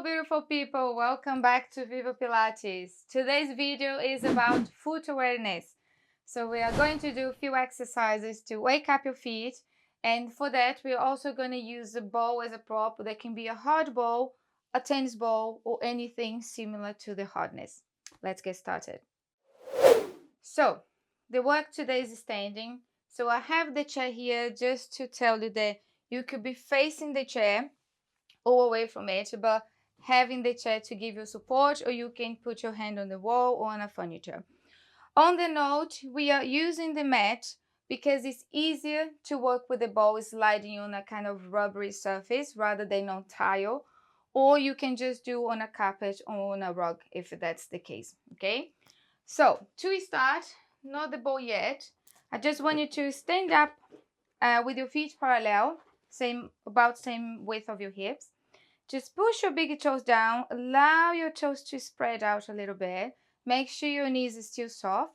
Hello beautiful people, welcome back to Viva Pilates. Today's video is about foot awareness. So we are going to do a few exercises to wake up your feet, and for that we're also going to use the ball as a prop. That can be a hard ball, a tennis ball, or anything similar to the hardness. Let's get started. So the work today is standing. So I have the chair here just to tell you that you could be facing the chair or away from it, but having the chair to give you support, or you can put your hand on the wall or on a furniture. On the note, we are using the mat because it's easier to work with the ball sliding on a kind of rubbery surface rather than on tile, or you can just do on a carpet or on a rug if that's the case. Okay, so to start, not the ball yet, I just want you to stand up with your feet parallel, about same width of your hips. Just push your big toes down, allow your toes to spread out a little bit. Make sure your knees are still soft,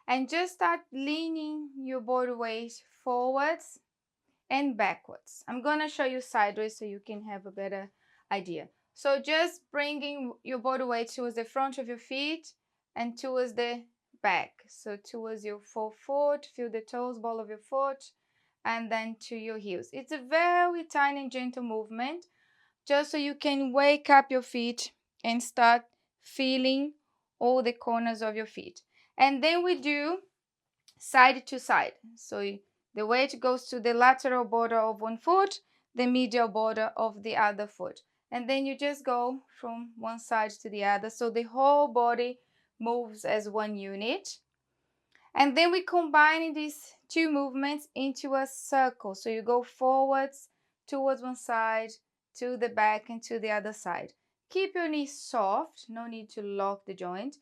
and just start leaning your body weight forwards and backwards. I'm gonna show you sideways so you can have a better idea. So just bringing your body weight towards the front of your feet and towards the back. So towards your forefoot, feel the toes, ball of your foot, and then to your heels. It's a very tiny and gentle movement, just so you can wake up your feet and start feeling all the corners of your feet. And then we do side to side. So the weight goes to the lateral border of one foot, the medial border of the other foot. And then you just go from one side to the other. So the whole body moves as one unit. And then we combine these two movements into a circle. So you go forwards towards one side, to the back, and to the other side. Keep your knees soft, no need to lock the joint.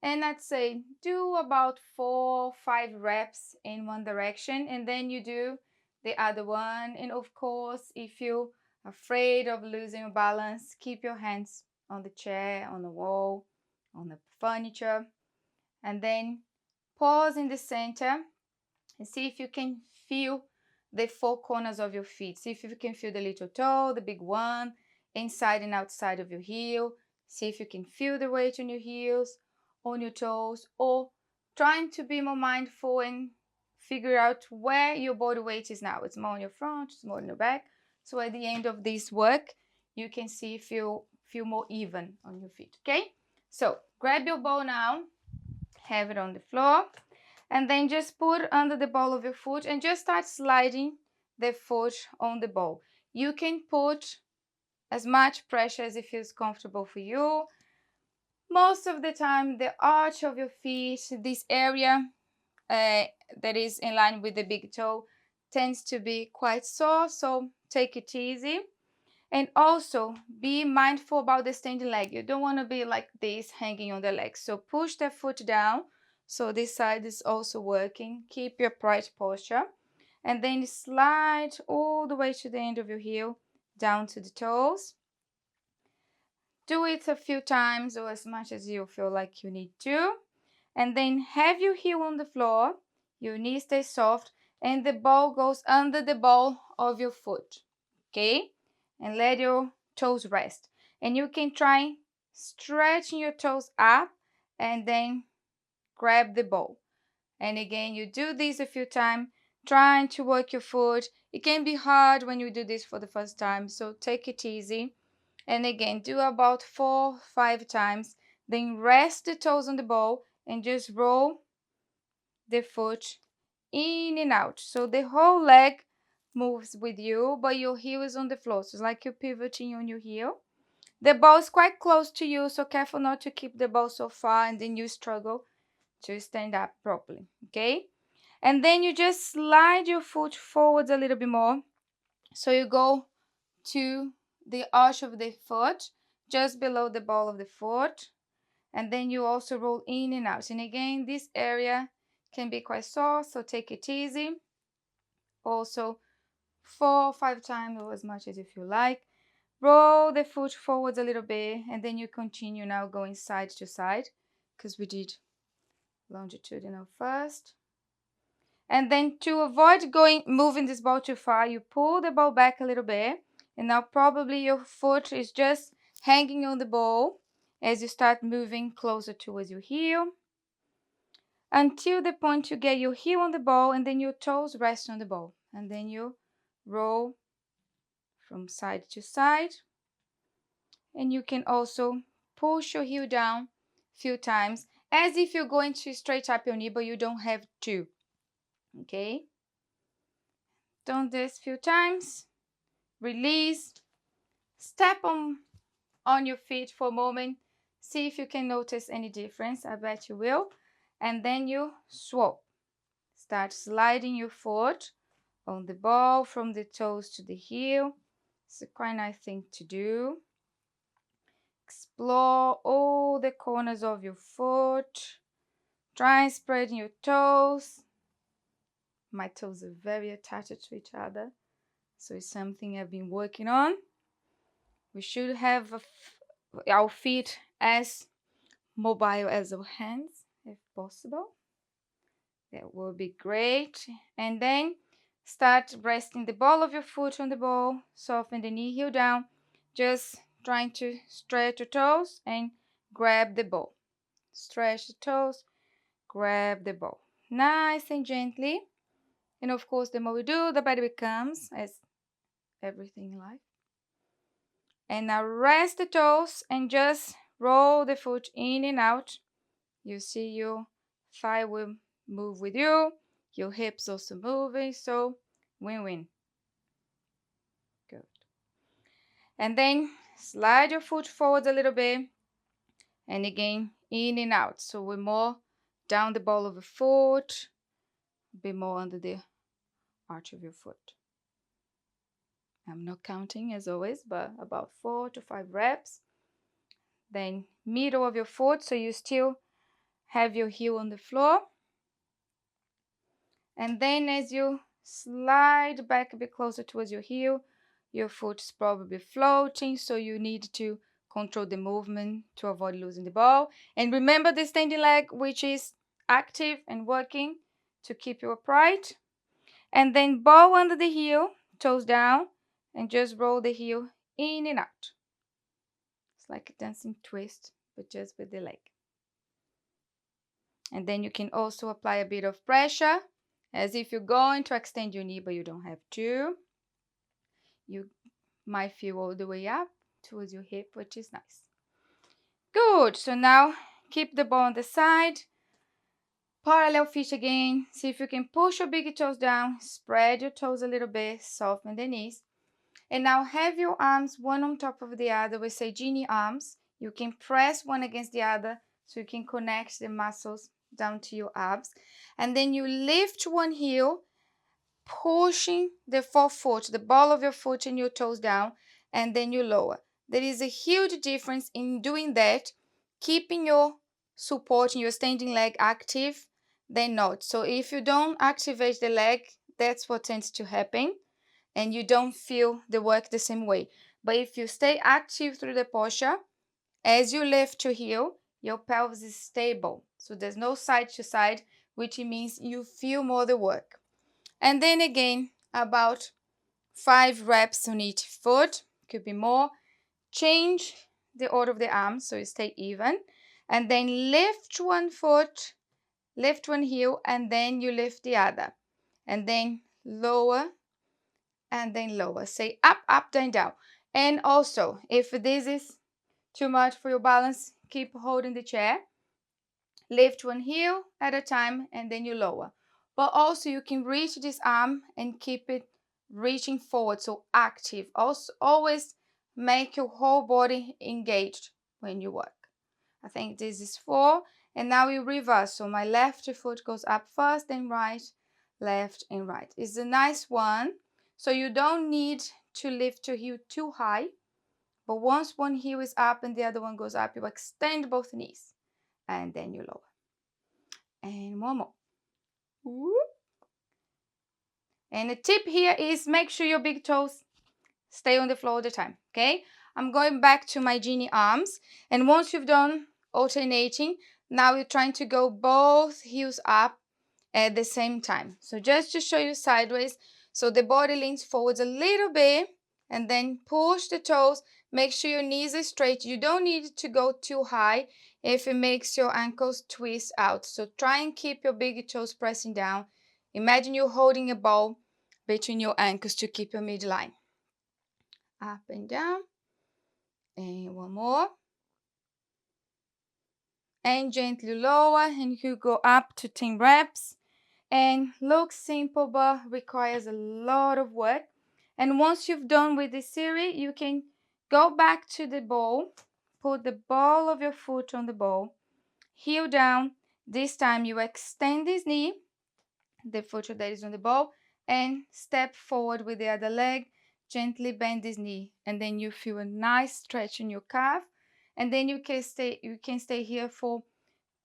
And I'd say do about 4 or 5 reps in one direction, and then you do the other one. And of course, if you're afraid of losing your balance, keep your hands on the chair, on the wall, on the furniture, and then pause in the center and see if you can feel the 4 corners of your feet. See if you can feel the little toe, the big one, inside and outside of your heel. See if you can feel the weight on your heels, on your toes, or trying to be more mindful and figure out where your body weight is now. It's more on your front, it's more on your back. So at the end of this work, you can see if you feel more even on your feet. Okay? So grab your ball now, have it on the floor, and then just put under the ball of your foot and just start sliding the foot on the ball. You can put as much pressure as it feels comfortable for you. Most of the time, the arch of your feet, this area that is in line with the big toe, tends to be quite sore, so take it easy. And also be mindful about the standing leg. You don't want to be like this, hanging on the leg. So push the foot down. So this side is also working. Keep your upright posture. And then slide all the way to the end of your heel, down to the toes. Do it a few times or as much as you feel like you need to. And then have your heel on the floor. Your knee stays soft. And the ball goes under the ball of your foot. Okay? And let your toes rest. And you can try stretching your toes up and then grab the ball. And again, you do this a few times, trying to work your foot. It can be hard when you do this for the first time, so take it easy. And again, do about 4 or 5 times. Then rest the toes on the ball and just roll the foot in and out. So the whole leg moves with you, but your heel is on the floor. So it's like you're pivoting on your heel. The ball is quite close to you, so careful not to keep the ball so far and then you struggle to stand up properly, okay? And then you just slide your foot forwards a little bit more. So you go to the arch of the foot, just below the ball of the foot. And then you also roll in and out. And again, this area can be quite sore, so take it easy. Also 4 or 5 times or as much as if you like. Roll the foot forwards a little bit, and then you continue now going side to side because we did longitudinal first. And then to avoid moving this ball too far, you pull the ball back a little bit, and now probably your foot is just hanging on the ball as you start moving closer towards your heel, until the point you get your heel on the ball and then your toes rest on the ball. And then you roll from side to side. And you can also push your heel down a few times as if you're going to straight up your knee, but you don't have to. Okay? Done this a few times. Release. Step on your feet for a moment. See if you can notice any difference. I bet you will. And then you swap. Start sliding your foot on the ball from the toes to the heel. It's a quite nice thing to do. Explore all the corners of your foot. Try spreading your toes. My toes are very attached to each other, so it's something I've been working on. We should have our feet as mobile as our hands, if possible. That will be great. And then start resting the ball of your foot on the ball. Soften the knee, heel down. Just trying to stretch your toes and grab the ball. Stretch the toes, grab the ball. Nice and gently. And of course, the more we do, the better it becomes, as everything in life. And now rest the toes and just roll the foot in and out. You see your thigh will move with you. Your hips also moving, so win-win. Good. And then slide your foot forward a little bit. And again, in and out. So we're more down the ball of the foot, a bit more under the arch of your foot. I'm not counting as always, but about 4 to 5 reps. Then middle of your foot, so you still have your heel on the floor. And then as you slide back a bit closer towards your heel, your foot is probably floating, so you need to control the movement to avoid losing the ball. And remember the standing leg, which is active and working to keep you upright. And then ball under the heel, toes down, and just roll the heel in and out. It's like a dancing twist, but just with the leg. And then you can also apply a bit of pressure, as if you're going to extend your knee, but you don't have to. You might feel all the way up towards your hip, which is nice. Good. So now keep the ball on the side. Parallel feet again. See if you can push your big toes down. Spread your toes a little bit. Soften the knees. And now have your arms one on top of the other. We say genie arms. You can press one against the other so you can connect the muscles down to your abs. And then you lift one heel, pushing the forefoot, the ball of your foot and your toes down, and then you lower. There is a huge difference in doing that, keeping your support in your standing leg active, than not. So if you don't activate the leg, that's what tends to happen, and you don't feel the work the same way. But if you stay active through the posture, as you lift your heel, your pelvis is stable. So there's no side to side, which means you feel more the work. And then again, about 5 reps on each foot, could be more. Change the order of the arms so you stay even. And then lift one foot, lift one heel, and then you lift the other. And then lower, and then lower. Say up, up, down, down. And also, if this is too much for your balance, keep holding the chair. Lift one heel at a time, and then you lower. But also you can reach this arm and keep it reaching forward, so active. Also, always make your whole body engaged when you work. I think this is 4. And now we reverse. So my left foot goes up first, then right, left and right. It's a nice one. So you don't need to lift your heel too high. But once one heel is up and the other one goes up, you extend both knees. And then you lower. And one more. Whoop. And the tip here is make sure your big toes stay on the floor all the time, okay? I'm going back to my genie arms. And once you've done alternating, now you're trying to go both heels up at the same time. So just to show you sideways, so the body leans forwards a little bit and then push the toes. Make sure your knees are straight. You don't need to go too high if it makes your ankles twist out. So try and keep your big toes pressing down. Imagine you're holding a ball between your ankles to keep your midline. Up and down. And one more. And gently lower, and you go up to 10 reps. And looks simple but requires a lot of work. And once you've done with this series, you can go back to the ball, put the ball of your foot on the ball, heel down. This time you extend this knee, the foot that is on the ball, and step forward with the other leg. Gently bend this knee, and then you feel a nice stretch in your calf. And then you can stay here for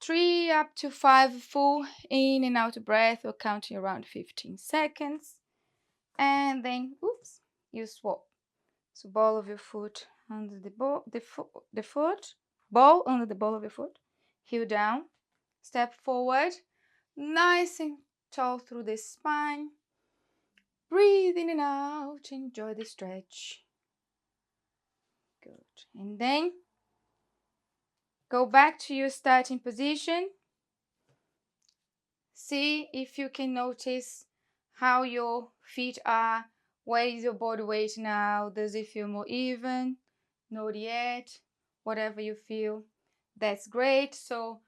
3 up to 5 full in and out breath, or counting around 15 seconds. And then, oops, you swap. So ball of your foot under the ball, the foot, ball under the ball of your foot, heel down, step forward, nice and tall through the spine. Breathe in and out, enjoy the stretch. Good. And then go back to your starting position. See if you can notice how your feet are. Where is your body weight now? Does it feel more even? Not yet. Whatever you feel, that's great. So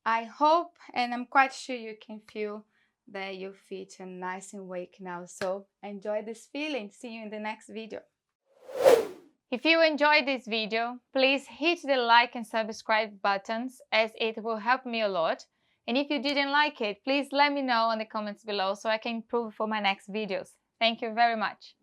I hope, and I'm quite sure you can feel that your feet are nice and awake now. So enjoy this feeling. See you in the next video. If you enjoyed this video, please hit the like and subscribe buttons, as it will help me a lot. And if you didn't like it, please let me know in the comments below so I can improve for my next videos. Thank you very much.